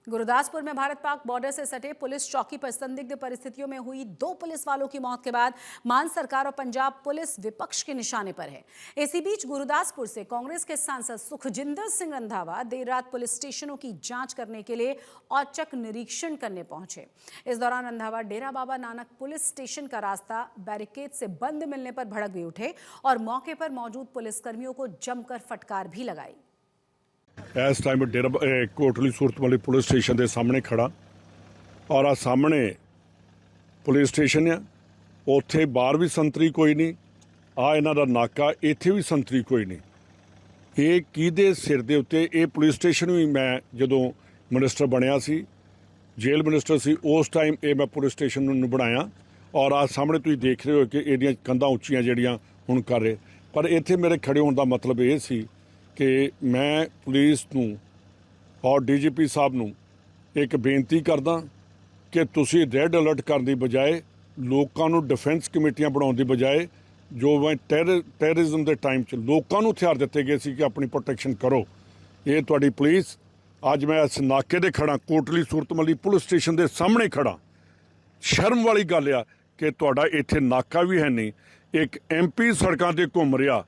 गुरदासपुर में भारत पाक बॉर्डर से सटे पुलिस चौकी पर संदिग्ध परिस्थितियों में हुई 2 पुलिस वालों की मौत के बाद मान सरकार और पंजाब पुलिस विपक्ष के निशाने पर है। इसी बीच गुरदासपुर से कांग्रेस के सांसद सुखजिंदर सिंह रंधावा देर रात पुलिस स्टेशनों की जांच करने के लिए औचक निरीक्षण करने पहुंचे। इस दौरान रंधावा डेरा बाबा नानक पुलिस स्टेशन का रास्ता बैरिकेड से बंद मिलने पर भड़क भी उठे और मौके पर मौजूद पुलिसकर्मियों को जमकर फटकार भी लगाई। इस टाइम डेरा कोटली सूरत वाली पुलिस स्टेशन के सामने खड़ा और आ सामने पुलिस स्टेशन आ उत्थे बाहर भी संतरी कोई नहीं, आ इन्हां दा नाका इत्थे भी संतरी कोई नहीं। ये किहदे सिर दे उत्ते ये पुलिस स्टेशन भी मैं जदों मिनिस्टर बनिया सी, जेल मिनिस्टर सी, उस टाइम ये मैं पुलिस स्टेशन नूं बनाया और आ सामने तुसीं देख रहे हो कि इहदियां कंधां उच्चियां जिहड़ियां हुण कर रहे, पर इत्थे मेरे खड़े होने का मतलब ये सी कि मैं पुलिस नूं और DGP साहब नूं एक बेनती करदा कि तुसीं रैड अलर्ट करने की बजाय लोकां नूं डिफेंस कमेटियां बनाउण दी बजाय जो मैं टैररिज्म के टाइम च लोकां नूं हथियार दिते गए सी कि अपनी प्रोटैक्शन करो। ये तुहाडी पुलिस अज मैं इस नाके दे खड़ा कोटली सूरत वाली पुलिस स्टेशन के सामने खड़ा। शर्म वाली गल आ कि तुहाडा इत्थे नाका भी है नहीं, एक MP सड़कों ते घूम रहा,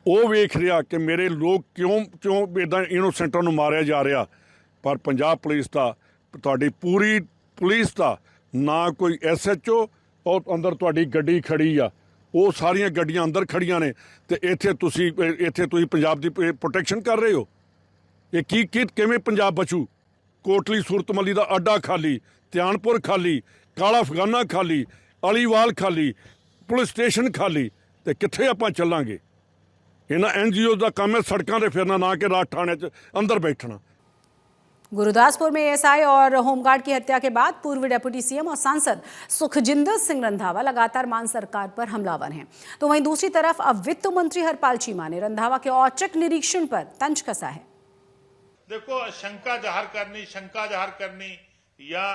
वो वेख रहा कि मेरे लोग क्यों इदां इनोसेंटां नूं मारिया जा रहा। पर पंजाब पुलिस का तुहाडी पूरी पुलिस का ना कोई SHO और अंदर तुहाडी गड्डी खड़ी आ, वो सारियां गड्डियां अंदर खड़ियां ने ते इत्थे तुसीं पंजाब की प्रोटैक्शन कर रहे हो। ये किवें पंजाब बचू? कोटली सूरत मली का अड्डा खाली, ध्यानपुर खाली, काला अफगाना खाली, अलीवाल खाली, पुलिस स्टेशन खाली, तो कित्थे आपां चलांगे? इन्हां NGO का काम है सड़कों पर फिरना, ना कि रात थाने च अंदर बैठना। गुरदासपुर में ASI और होमगार्ड की हत्या के बाद पूर्व डिप्टी CM और सांसद सुखजिंदर सिंह रंधावा लगातार मान सरकार पर हमलावर हैं। तो वहीं दूसरी तरफ अब वित्त मंत्री हरपाल चीमा ने रंधावा के औचक निरीक्षण पर तंज कसा है। देखो, शंका जाहिर करनी या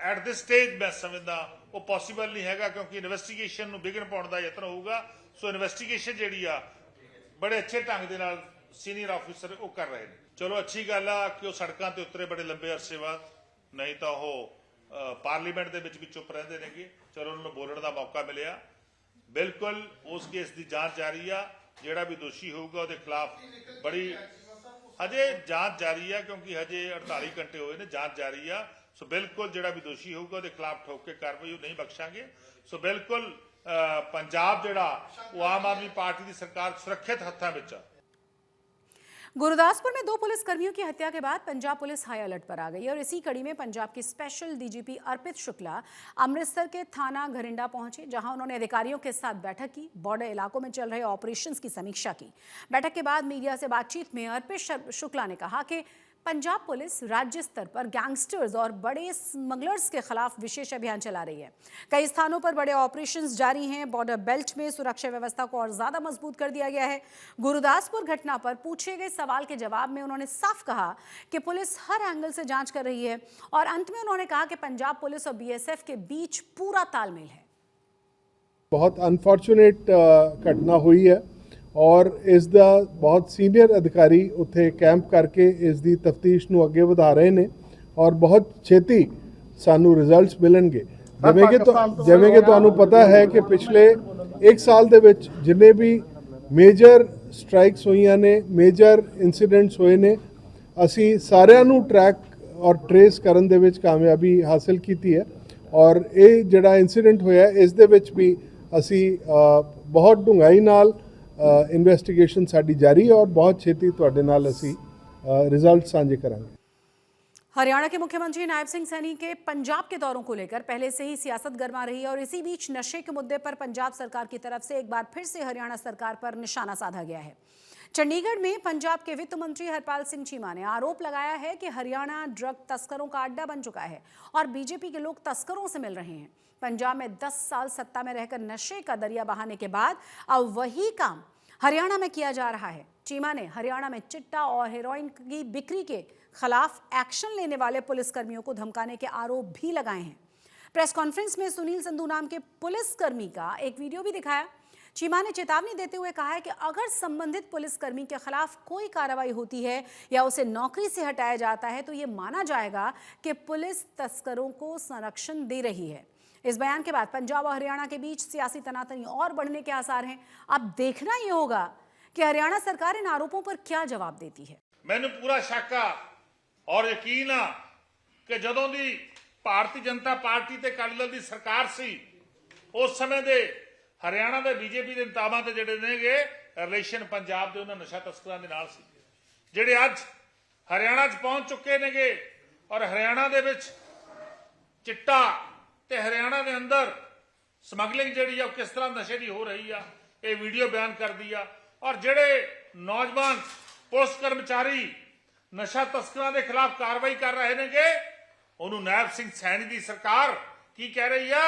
एट दिस स्टेज मैं समझदा वो पॉसिबल नहीं हैगा, क्योंकि इन्वेस्टिगेशन नूं विघन पाउण दा यतन होऊगा। सो इन्वेस्टिगेशन जिहड़ी आ बड़े अच्छे ढंग दे नाल सीनियर ऑफिसर वो कर रहे हैं। चलो अच्छी गल आ कि वो सड़कों ते उतरे बड़े लंबे अरसे बाद, नहीं तो वो पार्लीमेंट दे विच भी चुप रहंदे नेगे। चलो उन्होंने बोलण दा मौका मिलिया। बिल्कुल उस केस की जांच जारी आ, जिहड़ा भी दोषी होगा उसके खिलाफ बड़ी हजे जांच जारी है, क्योंकि हजे 48 घंटे हुए ने, जांच जारी आ। सो बिल्कुल जिहड़ा भी दोषी होगा उसके खिलाफ ठोक के कार्रवाई नहीं बख्शांगे। सो बिल्कुल पंजाब जिहड़ा वो आम आदमी पार्टी की सरकार सुरक्षित हत्थां विच आ। गुरदासपुर में 2 पुलिसकर्मियों की हत्या के बाद पंजाब पुलिस हाई अलर्ट पर आ गई और इसी कड़ी में पंजाब के स्पेशल DGP अर्पित शुक्ला अमृतसर के थाना घरिंडा पहुंचे, जहां उन्होंने अधिकारियों के साथ बैठक की, बॉर्डर इलाकों में चल रहे ऑपरेशंस की समीक्षा की। बैठक के बाद मीडिया से बातचीत में अर्पित शुक्ला ने कहा कि पंजाब पुलिस राज्य स्तर पर गैंगस्टर्स और बड़े स्मगलर्स के खिलाफ विशेष अभियान चला रही है। कई स्थानों पर बड़े ऑपरेशंस जारी हैं। बॉर्डर बेल्ट में सुरक्षा व्यवस्था को और ज्यादा मजबूत कर दिया गया है। गुरदासपुर घटना पर पूछे गए सवाल के जवाब में उन्होंने साफ कहा कि पुलिस हर एंगल से जांच कर रही है और अंत में उन्होंने कहा कि पंजाब पुलिस और BSF के बीच पूरा तालमेल है। बहुत अनफॉर्चुनेट घटना हुई है और इस दा बहुत सीनियर अधिकारी उत्थे कैंप करके इस दी तफ्तीश नूं अगे वधा रहे ने और बहुत छेती सानू रिजल्ट्स मिलणगे। जिवें कि तुहानू पता है कि पिछले 1 साल दे विच जिन्ने भी मेजर स्ट्राइक्स होईयां ने, मेजर इंसीडेंट्स होए ने, असी सारिआं नूं ट्रैक और ट्रेस करन दे विच कामयाबी हासिल कीती है और ये जिहड़ा इंसीडेंट होया इस दे विच भी असी बहुत डूंघाई नाल इन्वेस्टिगेशन साडी जारी है और बहुत छेती तुहाडे नाल असी रिजल्ट साझे करांगे। हरियाणा के मुख्यमंत्री नायब सिंह सैनी के पंजाब के दौरों को लेकर पहले से ही सियासत गर्मा रही है और इसी बीच नशे के मुद्दे पर पंजाब सरकार की तरफ से एक बार फिर से हरियाणा सरकार पर निशाना साधा गया है। चंडीगढ़ में पंजाब के वित्त मंत्री हरपाल सिंह चीमा ने आरोप लगाया है कि हरियाणा ड्रग तस्करों का अड्डा बन चुका है और बीजेपी के लोग तस्करों से मिल रहे हैं। पंजाब में 10 साल सत्ता में रहकर नशे का दरिया बहाने के बाद अब वही काम हरियाणा में किया जा रहा है। चीमा ने हरियाणा में चिट्टा और हेरोइन की बिक्री के खिलाफ एक्शन लेने वाले पुलिसकर्मियों को धमकाने के आरोप भी लगाए हैं। प्रेस कॉन्फ्रेंस में सुनील संधू नाम के पुलिसकर्मी का एक वीडियो भी दिखाया। चीमा ने चेतावनी देते हुए कहा है कि अगर संबंधित पुलिसकर्मी के खिलाफ कोई कार्रवाई होती है या उसे नौकरी से हटाया जाता है तो ये माना जाएगा कि पुलिस तस्करों को संरक्षण दे रही है। इस बयान के बाद पंजाब और हरियाणा के बीच सियासी तनातनी और बढ़ने के आसार हैं। अब देखना ये होगा कि हरियाणा सरकार इन आरोपों पर क्या जवाब देती है। मैंने पूरा शक और यकीन आ कि जदों दी भारतीय जनता पार्टी ते अकाली दल दी सरकार सी उस समय दे हरियाणा दे बीजेपी दे नेतावां ते जिहड़े नेगे रिलेशन पंजाब दे उन्हां नशा तस्करां दे नाल सी, जिहड़े अज हरियाणा च पहुंच चुके नेगे और हरियाणा दे विच चिट्टा ते हरियाणा दे अंदर समगलिंग जिहड़ी आ किस तरह नशे दी हो रही आ ये वीडियो बयान कर दी आ। और जिहड़े नौजवान पुलिस कर्मचारी नशा तस्करां दे खिलाफ कार्रवाई कर रहे नेगे ਉਹਨੂੰ नायब सिंह सैनी ਦੀ सरकार की कह रही आ,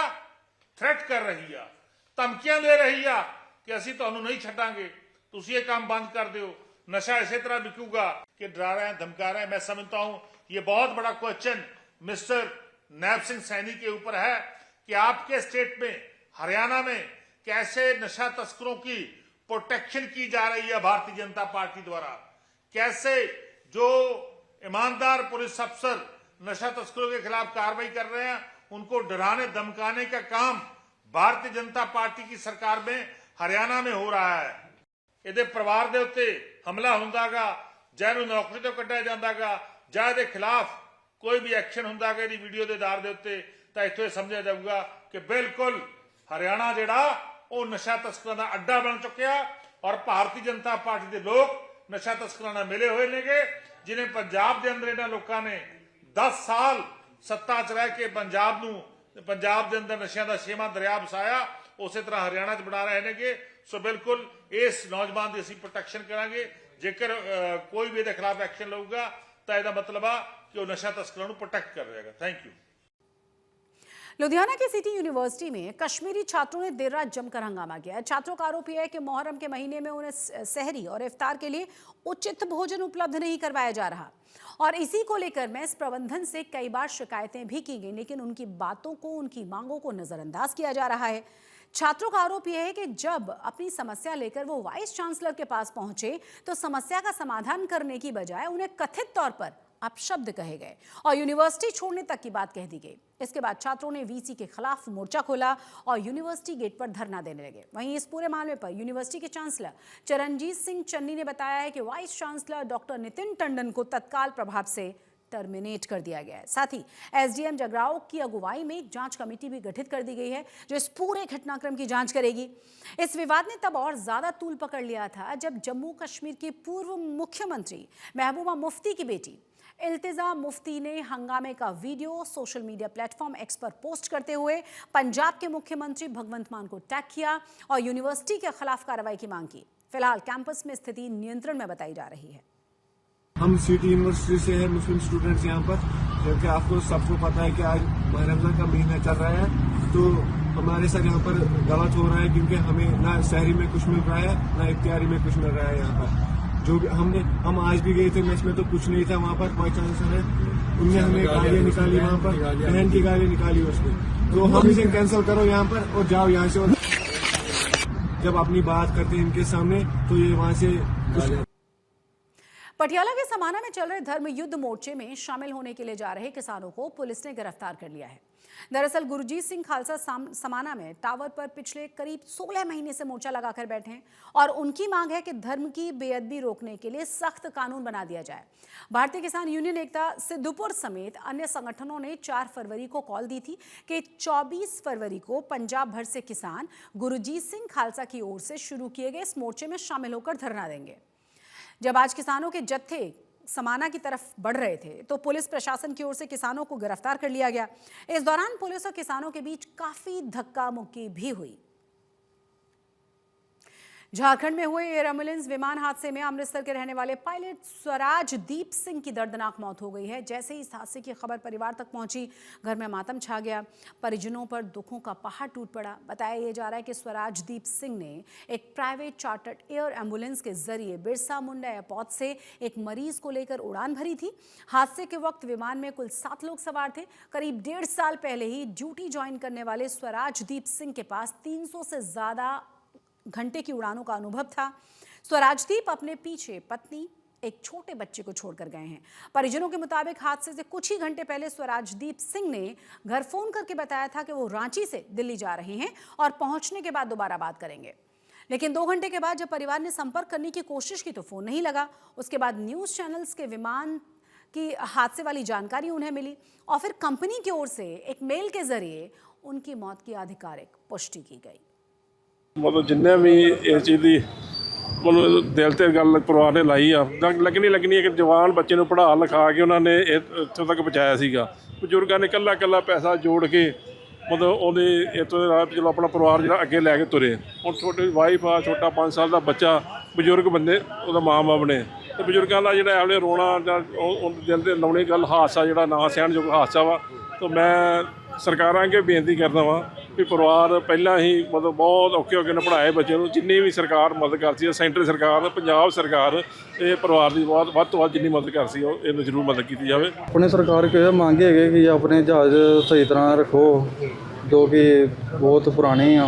थ्रेट कर रही आ, धमकियां दे रही आ कि ਅਸੀਂ ਤੁਹਾਨੂੰ नहीं छड्डांगे, ਤੁਸੀਂ ये काम बंद कर दो, नशा इसी तरह बिकूगा। कि डरा रहे हैं, धमका रहे हैं। मैं समझता हूं ये बहुत बड़ा क्वेश्चन मिस्टर नायब सिंह सैनी के ऊपर है कि आपके स्टेट में हरियाणा में कैसे नशा तस्करों की प्रोटेक्शन की जा रही है भारतीय जनता पार्टी द्वारा, कैसे जो ईमानदार पुलिस अफसर नशा तस्करों के खिलाफ कार्रवाई कर रहे हैं उनको डराने धमकाने का काम भारतीय जनता पार्टी की सरकार में हरियाणा में हो रहा है। ਇਹਦੇ ਪਰਿਵਾਰ ਦੇ ਉੱਤੇ ਹਮਲਾ ਹੁੰਦਾਗਾ ਜਾਂ ਇਹਨੂੰ ਨੌਕਰੀ ਤੋਂ ਕੱਢਿਆ ਜਾਂਦਾਗਾ ਜਾਂ ਇਹਦੇ ਖਿਲਾਫ ਕੋਈ ਵੀ ਐਕਸ਼ਨ ਹੁੰਦਾਗਾ ਇਹਦੀ ਵੀਡੀਓ ਦੇ ਆਧਾਰ ਦੇ ਉੱਤੇ ਤਾਂ ਇੱਥੋਂ ਇਹ ਸਮਝਿਆ ਜਾਊਗਾ ਕਿ ਬਿਲਕੁਲ ਹਰਿਆਣਾ ਜਿਹੜਾ ਉਹ ਨਸ਼ਾ ਤਸਕਰਾਂ ਦਾ ਅੱਡਾ ਬਣ ਚੁੱਕਿਆ ਔਰ ਭਾਰਤੀ ਜਨਤਾ ਪਾਰਟੀ ਦੇ ਲੋਕ ਨਸ਼ਾ ਤਸਕਰਾਂ ਨਾਲ ਮਿਲੇ ਹੋਏ ਨੇਗੇ, ਜਿਨੇ ਪੰਜਾਬ ਦੇ ਅੰਦਰ ਇਹਨਾਂ ਲੋਕਾਂ ਨੇ 10 ਸਾਲ ਸੱਤਾ 'ਚ ਰਹਿ ਕੇ ਪੰਜਾਬ ਦੇ ਅੰਦਰ ਨਸ਼ਿਆਂ ਦਾ ਛੇਵਾਂ ਦਰਿਆ ਵਸਾਇਆ, ਉਸੇ ਤਰ੍ਹਾਂ ਹਰਿਆਣਾ 'ਚ ਬਣਾ ਰਹੇ ਨੇਗੇ। ਸੋ ਬਿਲਕੁਲ ਇਸ ਨੌਜਵਾਨ ਦੀ ਅਸੀਂ ਪ੍ਰੋਟੈਕਸ਼ਨ ਕਰਾਂਗੇ। ਜੇਕਰ ਕੋਈ ਵੀ ਇਹਦੇ ਖਿਲਾਫ ਐਕਸ਼ਨ ਲਊਗਾ ਤਾਂ ਇਹਦਾ ਮਤਲਬ ਆ ਕਿ ਉਹ ਨਸ਼ਾ ਤਸਕਰਾਂ ਨੂੰ ਪ੍ਰੋਟੈਕਟ ਕਰ ਰਹੇਗਾ। Thank you. लुधियाना की सिटी यूनिवर्सिटी में कश्मीरी छात्रों ने देर रात जमकर हंगामा किया। छात्रों का आरोप यह है कि मुहर्रम के महीने में उन्हें सहरी और इफ्तार के लिए उचित भोजन उपलब्ध नहीं करवाया जा रहा और इसी को लेकर मेस प्रबंधन से कई बार शिकायतें भी की गई, लेकिन उनकी बातों को, उनकी मांगों को नजरअंदाज किया जा रहा है। छात्रों का आरोप यह है कि जब अपनी समस्या लेकर वो वाइस चांसलर के पास पहुंचे तो समस्या का समाधान करने की बजाय उन्हें कथित तौर पर अपशब्द कहे गए और यूनिवर्सिटी छोड़ने तक की बात कह दी गई। इसके बाद छात्रों ने वीसी के खिलाफ मोर्चा खोला और यूनिवर्सिटी गेट पर धरना देने लगे। वहीं इस पूरे मामले पर यूनिवर्सिटी के चांसलर चरणजीत सिंह चन्नी ने बताया है कि vice chancellor doctor Nitin Tandon को तत्काल प्रभाव से टर्मिनेट कर दिया गया है। साथ ही एसडीएम जगराओं की अगुवाई में एक जांच कमेटी भी गठित कर दी गई है जो इस पूरे घटनाक्रम की जांच करेगी। इस विवाद ने तब और ज्यादा तूल पकड़ लिया था जब जम्मू कश्मीर के पूर्व मुख्यमंत्री महबूबा मुफ्ती की बेटी इल्तिजा मुफ्ती ने हंगामे का video social media platform x पर पोस्ट करते हुए पंजाब के मुख्यमंत्री भगवंत मान को टैग किया और यूनिवर्सिटी के खिलाफ कार्रवाई की मांग की। फिलहाल कैंपस में स्थिति नियंत्रण में बताई जा रही है। हम सिटी यूनिवर्सिटी से हैं, मुस्लिम स्टूडेंट्स यहाँ पर, जबकि आपको सबको पता है कि आज माह रमजान का महीना चल रहा है तो हमारे साथ यहाँ पर गलत हो रहा है क्योंकि हमें ना शहरी में कुछ मिल रहा है ना इफ्तियारी में कुछ मिल रहा है। यहाँ पर जो भी हम आज भी गए थे मैच में तो कुछ नहीं था वहाँ पर, वाइस चांसलर है उनने हमें गालियाँ निकाली, वहाँ पर बहन की गाली निकाली उसने, तो हम इसे कैंसिल करो यहाँ पर और जाओ यहाँ से। और जब अपनी बात करते हैं इनके सामने तो ये वहाँ से। पटियाला के समाना में चल रहे धर्म युद्ध मोर्चे में शामिल होने के लिए जा रहे किसानों को पुलिस ने गिरफ्तार कर लिया है। दरअसल गुरजीत सिंह खालसा समाना में टावर पर पिछले करीब 16 महीने से मोर्चा लगाकर बैठे हैं और उनकी मांग है कि धर्म की बेअदबी रोकने के लिए सख्त कानून बना दिया जाए। भारतीय किसान यूनियन एकता सिद्धपुर समेत अन्य संगठनों ने 4 फरवरी को कॉल दी थी कि 24 फरवरी को पंजाब भर से किसान गुरजीत सिंह खालसा की ओर से शुरू किए गए इस मोर्चे में शामिल होकर धरना देंगे। जब आज किसानों के जत्थे समाना की तरफ बढ़ रहे थे तो पुलिस प्रशासन की ओर से किसानों को गिरफ्तार कर लिया गया। इस दौरान पुलिस और किसानों के बीच काफी धक्का मुक्की भी हुई। झारखंड में हुए एयर एम्बुलेंस विमान हादसे में अमृतसर के रहने वाले पायलट स्वराजदीप सिंह की दर्दनाक मौत हो गई है। जैसे ही इस हादसे की खबर परिवार तक पहुंची, घर में मातम छा गया। परिजनों पर दुखों का पहाड़ टूट पड़ा। बताया जा रहा है कि स्वराजदीप सिंह ने एक प्राइवेट चार्टर्ड एयर एम्बुलेंस के जरिए बिरसा मुंडा एयरपोर्ट से एक मरीज को लेकर उड़ान भरी थी। हादसे के वक्त विमान में कुल 7 लोग सवार थे। करीब 1.5 साल पहले ही ड्यूटी ज्वाइन करने वाले स्वराजदीप सिंह के पास 300 से ज्यादा घंटे की उड़ानों का अनुभव था। स्वराजदीप अपने पीछे पत्नी, एक छोटे बच्चे को छोड़कर गए हैं। परिजनों के मुताबिक हादसे से कुछ ही घंटे पहले स्वराजदीप सिंह ने घर फोन करके बताया था कि वो रांची से दिल्ली जा रहे हैं और पहुंचने के बाद दोबारा बात करेंगे। लेकिन 2 घंटे के बाद जब परिवार ने संपर्क करने की कोशिश की तो फोन नहीं लगा। उसके बाद न्यूज चैनल्स के विमान की हादसे वाली जानकारी उन्हें मिली और फिर कंपनी की ओर से एक मेल के जरिए उनकी मौत की आधिकारिक पुष्टि की गई। मतलब जिन्हें भी इस चीज़ की मतलब दिल से गल परिवार ने लाई आ लगनी है कि जवान बच्चे ਨੂੰ ਪੜ੍ਹਾ ਲਿਖਾ ਕੇ ਉਹਨਾਂ ਨੇ ਇੱਥੋਂ ਤੱਕ ਪਹੁੰਚਾਇਆ ਸੀਗਾ। ਬਜ਼ੁਰਗਾਂ ਨੇ ਕੱਲਾ ਪੈਸਾ ਜੋੜ ਕੇ ਮਤਲਬ ਉਹਦੇ ਇੱਥੋਂ ਦੇ ਰਾਹ ਚਲੋ ਆਪਣਾ ਪਰਿਵਾਰ ਜਿਹੜਾ ਅੱਗੇ ਲੈ ਕੇ ਤੁਰੇ। ਹੁਣ ਛੋਟੀ ਵਾਈਫ ਆ, ਛੋਟਾ 5 ਸਾਲ ਦਾ ਬੱਚਾ, ਬਜ਼ੁਰਗ ਬੰਦੇ ਉਹਦਾ ਮਾਂ-ਬਾਪ ਨੇ ਤੇ ਬਜ਼ੁਰਗਾਂ ਦਾ ਜਿਹੜਾ ਐਵੇਂ ਰੋਣਾ ਜਾਂ ਉਹ ਦਿਲ ਤੇ ਲਾਉਣੀ ਗੱਲ ਹਾਦਸਾ ਜਿਹੜਾ ਨਾ ਸਹਿਣਯੋਗ ਹਾਦਸਾ ਵਾ। ਤਾਂ ਮੈਂ ਸਰਕਾਰਾਂ ਅੱਗੇ ਬੇਨਤੀ ਕਰਦਾ ਵਾਂ ਵੀ ਪਰਿਵਾਰ ਪਹਿਲਾਂ ਹੀ ਮਤਲਬ ਬਹੁਤ ਔਖੇ ਨੇ ਪੜ੍ਹਾਏ ਬੱਚੇ ਨੂੰ। ਜਿੰਨੀ ਵੀ ਸਰਕਾਰ ਮਦਦ ਕਰਦੀ ਹੈ, ਸੈਂਟਰ ਸਰਕਾਰ, ਪੰਜਾਬ ਸਰਕਾਰ, ਇਹ ਪਰਿਵਾਰ ਦੀ ਵੱਧ ਤੋਂ ਵੱਧ ਜਿੰਨੀ ਮਦਦ ਕਰਦੀ ਉਹ ਇਹਨੂੰ ਜ਼ਰੂਰ ਮਦਦ ਕੀਤੀ ਜਾਵੇ। अपने सरकार के मंग है कि अपने जहाज सही तरह रखो, जो कि बहुत पुराने हैं,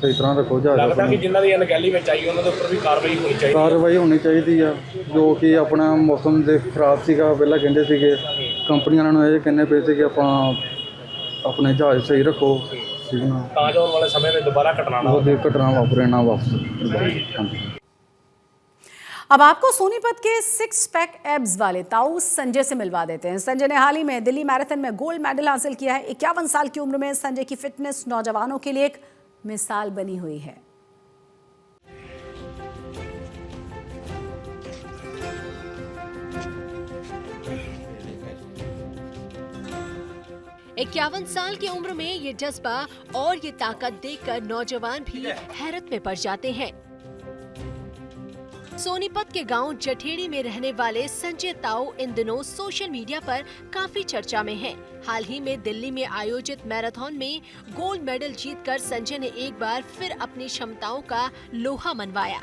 सही तरह रखो जहाज। लगता कि जिन्हों की अनगैली में आई उन्होंने ऊपर भी कार्रवाई होनी चाहिए। कार्रवाई होनी चाहिए जो कि अपना मौसम दे खराब सीगा। पहला कहते थे कंपनी वालों ये कहने पे थे कि अपने जहाज सही रखो ठीक ना, ताकि आने वाले समय में दोबारा घटना ना हो। घटना वापरे ना वापस। अब आपको सोनीपत के 6 पैक एब्स वाले ताऊ संजय से मिलवा देते हैं। संजय ने हाल ही में दिल्ली मैराथन में गोल्ड मेडल हासिल किया है। 51 साल की उम्र में संजय की फिटनेस नौजवानों के लिए एक मिसाल बनी हुई है। 51 साल की उम्र में ये जज्बा और ये ताकत देखकर नौजवान भी हैरत में पड़ जाते हैं। सोनीपत के गांव जठेड़ी में रहने वाले संजय ताऊ इन दिनों सोशल मीडिया पर काफी चर्चा में हैं। हाल ही में दिल्ली में आयोजित मैराथन में गोल्ड मेडल जीतकर संजय ने एक बार फिर अपनी क्षमताओं का लोहा मनवाया।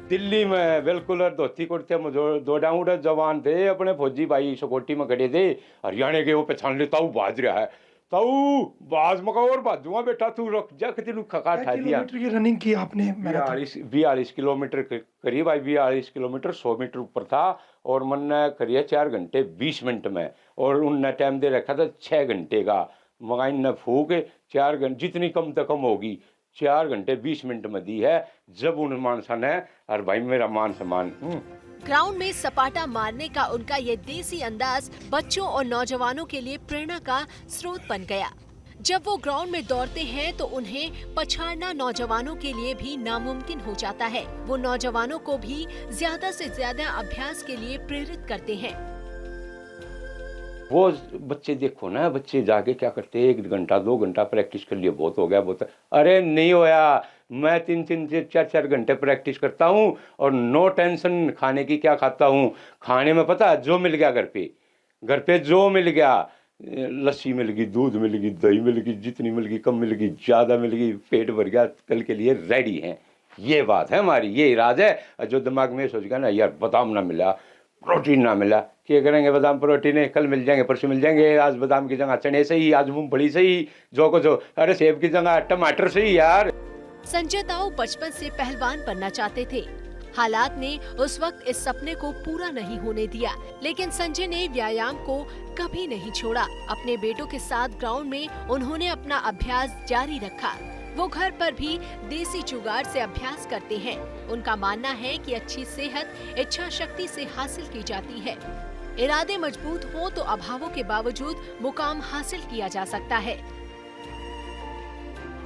दिल्ली में बिल्कुल धोती कुर्ते में दौड़ा उड़े जवान थे, अपने फौजी भाई सिक्योरिटी में खड़े थे। हरियाणा के वो पहचान ले ताऊ बाज रहा है, ताऊ बाज मका और बाजुआ बेटा तू रुक जा, कितनी खका ठा दिया। की रनिंग की आपने? 42 किलोमीटर करीब, 42 किलोमीटर 100 मीटर ऊपर था और मैंने करिए 4 घंटे 20 मिनट में, और उनने टाइम दे रखा था 6 घंटे का। मगा ने फूक 4 घंटे जितनी कम से कम होगी 4 घंटे 20 मिनट में दी है। जब उन मानसा ने और भाई मेरा मान सम्मान। ग्राउंड में सपाटा मारने का उनका ये देसी अंदाज बच्चों और नौजवानों के लिए प्रेरणा का स्रोत बन गया। जब वो ग्राउंड में दौड़ते हैं तो उन्हें पछाड़ना नौजवानों के लिए भी नामुमकिन हो जाता है। वो नौजवानों को भी ज्यादा से ज्यादा अभ्यास के लिए प्रेरित करते हैं। वो बच्चे देखो ना, बच्चे जाके क्या करते हैं, 1 घंटा 2 घंटा प्रैक्टिस कर लिए, बहुत हो गया बहुत। अरे नहीं होया, मैं 3 से 4 घंटे प्रैक्टिस करता हूँ और नो टेंशन खाने की। क्या खाता हूँ खाने में पता है, जो मिल गया घर पे जो मिल गया, लस्सी मिल गई, दूध मिल गई, दही मिल गई, जितनी मिल गई, कम मिल गई, ज़्यादा मिल गई, पेट भर गया, कल के लिए रेडी हैं। ये बात है हमारी, ये इराद है। जो दिमाग में सोच गया ना यार बादाम ना मिला, प्रोटीन ना मिला, क्या करेंगे, बादाम प्रोटीन है, कल मिल जाएंगे, परसों मिल जाएंगे। आज बादाम की जगह चने सही, आज मूंगफली सही, जो को जो, अरे सेब की जगह टमाटर सही यार। संजय ताऊ बचपन से पहलवान बनना चाहते थे। हालात ने उस वक्त इस सपने को पूरा नहीं होने दिया, लेकिन संजय ने व्यायाम को कभी नहीं छोड़ा। अपने बेटों के साथ ग्राउंड में उन्होंने अपना अभ्यास जारी रखा। वो घर पर भी देसी जुगाड़ से अभ्यास करते हैं। उनका मानना है कि अच्छी सेहत इच्छा शक्ति से हासिल की जाती है। इरादे मजबूत हो तो अभावों के बावजूद मुकाम हासिल किया जा सकता है।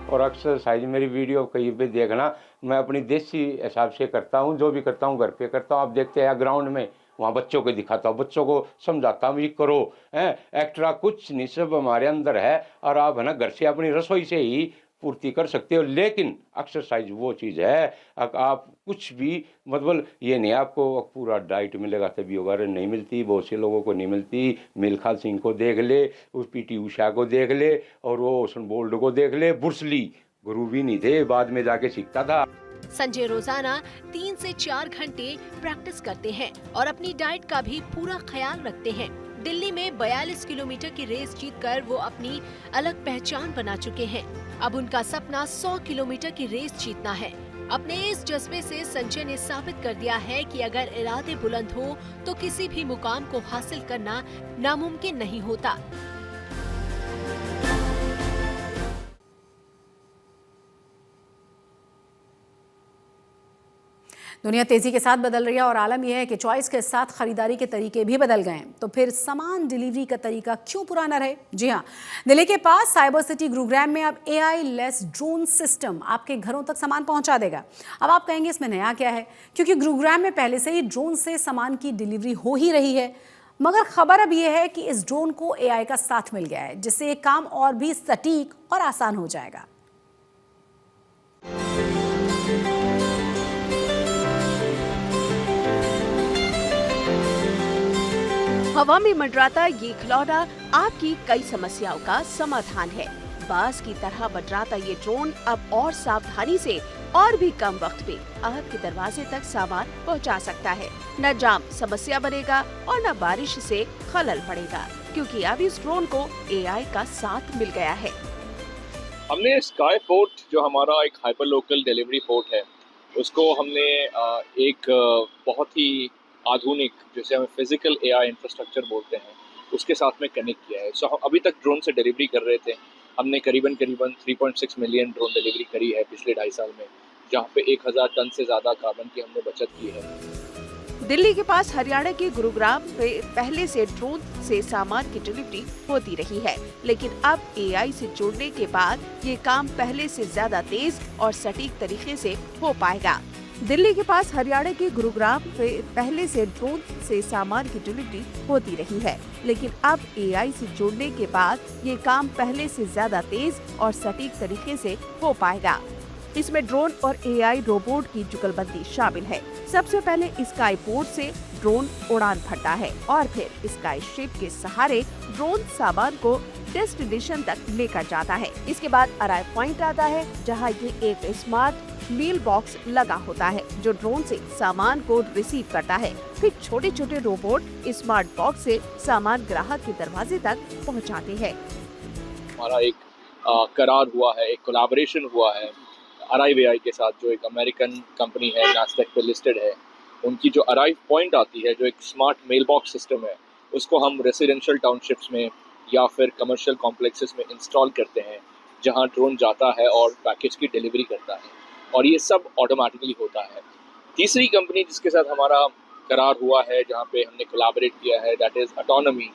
और एक्सरसाइज मेरी वीडियो कहीं पे देखना, मैं अपनी देसी हिसाब से करता हूँ, जो भी करता हूँ घर पे करता हूँ। आप देखते हैं ग्राउंड में, वहाँ बच्चों को दिखाता हूँ, बच्चों को समझाता हूँ ये करो, एक्स्ट्रा कुछ नहीं, सब हमारे अंदर है। और आप है ना घर से अपनी रसोई से ही पूर्ति कर सकते हो। लेकिन एक्सरसाइज वो चीज़ है, आप कुछ भी मतलब ये नहीं आपको पूरा डाइट मिलेगा तभी होगा, नहीं मिलती, बहुत से लोगों को नहीं मिलती। मिल्खा सिंह को देख ले, उस पीटी उषा को देख ले, और वो उसन बोल्ट को देख ले। ब्रूसली गुरु भी नहीं थे, बाद में जाके सीखता था। संजय रोजाना 3 से 4 घंटे प्रैक्टिस करते हैं और अपनी डाइट का भी पूरा ख्याल रखते हैं। दिल्ली में 42 किलोमीटर की रेस जीतकर वो अपनी अलग पहचान बना चुके हैं। अब उनका सपना 100 किलोमीटर की रेस जीतना है। अपने इस जज्बे से संजय ने साबित कर दिया है कि अगर इरादे बुलंद हो तो किसी भी मुकाम को हासिल करना नामुमकिन नहीं होता। दुनिया तेजी के साथ बदल रही है और आलम यह है कि चॉइस के साथ खरीदारी के तरीके भी बदल गए हैं। तो फिर सामान डिलीवरी का तरीका क्यों पुराना रहे? जी हाँ, दिल्ली के पास साइबर सिटी गुरुग्राम में अब AI लेस ड्रोन सिस्टम आपके घरों तक सामान पहुंचा देगा। अब आप कहेंगे इसमें नया क्या है, क्योंकि गुरुग्राम में पहले से ही ड्रोन से सामान की डिलीवरी हो ही रही है। मगर खबर अब यह है कि इस ड्रोन को AI का साथ मिल गया है, जिससे ये काम और भी सटीक और आसान हो जाएगा। हवा में मंडराता ये खिलौना आपकी कई समस्याओं का समाधान है। बाज की तरह मंडराता ये ड्रोन अब और सावधानी से और भी कम वक्त में आपके दरवाजे तक सामान पहुंचा सकता है। न जाम समस्या बनेगा और न बारिश से खलल पड़ेगा, क्योंकि अब इस ड्रोन को AI का साथ मिल गया है। हमने स्काई पोर्ट, जो हमारा एक हाइपर लोकल डिलीवरी पोर्ट है, उसको हमने एक बहुत ही आधुनिक, जैसे हमें फिजिकल AI इंफ्रास्ट्रक्चर बोलते हैं, उसके साथ में कनेक्ट किया है। सो हम अभी तक ड्रोन से डिलीवरी कर रहे थे। हमने करीबन 3.6 मिलियन ड्रोन डिलीवरी करी है पिछले 2.5 साल में, जहाँ पे 1000 टन से ज़्यादा कार्बन की हमने बचत की है। दिल्ली के पास हरियाणा के गुरुग्राम में पहले से ड्रोन से सामान की डिलीवरी होती रही है, लेकिन अब AI से जुड़ने के बाद ये काम पहले से ज्यादा तेज और सटीक तरीके से हो पाएगा। दिल्ली के पास हरियाणा के गुरुग्राम में पहले से ड्रोन से सामान की डिलीवरी होती रही है, लेकिन अब AI से जुड़ने के बाद ये काम पहले से ज्यादा तेज और सटीक तरीके से हो पाएगा। इसमें ड्रोन और AI रोबोट की जुगलबंदी शामिल है। सबसे पहले स्काई पोर्ट से ड्रोन उड़ान भरता है और फिर स्काई शिप के सहारे ड्रोन सामान को डेस्टिनेशन तक लेकर जाता है। इसके बाद अराइव पॉइंट आता है, जहां ये एक स्मार्ट मेल बॉक्स लगा होता है जो ड्रोन से सामान को रिसीव करता है। फिर छोटे छोटे रोबोट स्मार्ट बॉक्स से सामान ग्राहक के दरवाजे तक पहुंचाते हैं। हमारा एक करार हुआ है, एक कोलैबोरेशन हुआ है अराइव AI के साथ, जो एक अमेरिकन कंपनी है, नास्डेक पे लिस्टेड है। उनकी जो अराइव पॉइंट आती है, जो एक स्मार्ट मेल बॉक्स सिस्टम है, उसको हम रेसिडेंशियल टाउनशिप्स में या फिर कमर्शियल कॉम्प्लेक्सेस में इंस्टॉल करते हैं, जहां ड्रोन जाता है और पैकेज की डिलीवरी करता है, और ये सब ऑटोमेटिकली होता है। तीसरी कंपनी जिसके साथ हमारा करार हुआ है, जहाँ पे हमने कोलैबोरेट किया है, दैट इज़ ऑटोनॉमी,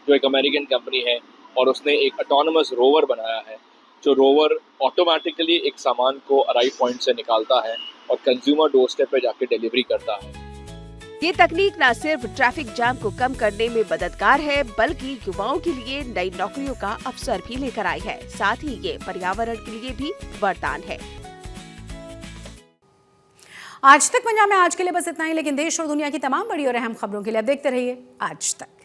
जो एक अमेरिकन कंपनी है, और उसने एक ऑटोनमस रोवर बनाया है, जो रोवर ऑटोमेटिकली एक सामान को अराइव पॉइंट से निकालता है और कंज्यूमर डोर स्टेप पे जाके डिलीवरी करता है। ये तकनीक न सिर्फ ट्रैफिक जाम को कम करने में मददगार है, बल्कि युवाओं के लिए नई नौकरियों का अवसर भी लेकर आई है। साथ ही ये पर्यावरण के लिए भी वरदान है। आज तक पंजाब में आज के लिए बस इतना ही, लेकिन देश और दुनिया की तमाम बड़ी और अहम खबरों के लिए अब देखते रहिए आज तक।